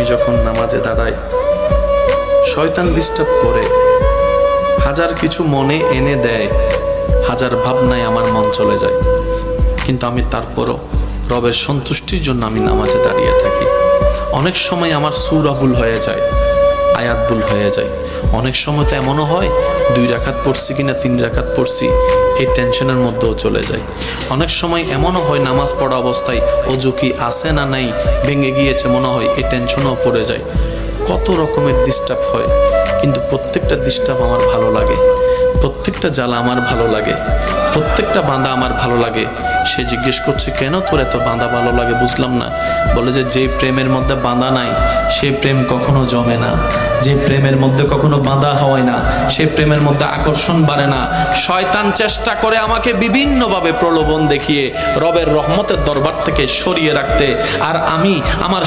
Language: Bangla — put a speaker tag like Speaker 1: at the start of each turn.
Speaker 1: আমি যখন নামাজে দাঁড়াই, শয়তান ডিস্টার্ব করে, হাজার কিছু মনে এনে দেয়, হাজার ভাবনায় আমার মন চলে যায়, কিন্তু আমি তারপরও রবের সন্তুষ্টির জন্য আমি নামাজে দাঁড়িয়ে থাকি। অনেক সময় আমার সূরা ভুল হয়ে যায়, আয়াত ভুল হয়ে যায়, অনেক সময় তো এমনও হয় 2 রাকাত পড়ছি কিনা 3 রাকাত পড়ছি এই টেনশনের মধ্যেও চলে যায়। অনেক সময় এমনও হয় নামাজ পড়া অবস্থায় অজু কি আছে না নাই, ভেঙে গিয়েছে মনে হয়, এই টেনশনও পড়ে যায়। কত রকমের ডিস্টার্ব হয়, কিন্তু প্রত্যেকটা ডিস্টার্ব আমার ভালো লাগে, প্রত্যেকটা জ্বালা আমার ভালো লাগে, প্রত্যেকটা বাঁধা আমার ভালো লাগে। সে জিজ্ঞেস করছে, কেন তোর এত বাঁধা ভালো লাগে? বুঝলাম না। বলে যে প্রেমের মধ্যে বাঁধা নাই সে প্রেম কখনো জমে না, যে প্রেমের মধ্যে কখনো বাঁধা হয় না সে প্রেমের মধ্যে আকর্ষণ বাড়ে না। শয়তান চেষ্টা করে আমাকে বিভিন্নভাবে প্রলোভন দেখিয়ে রবের রহমতের দরবার থেকে সরিয়ে রাখতে, আর আমি আমার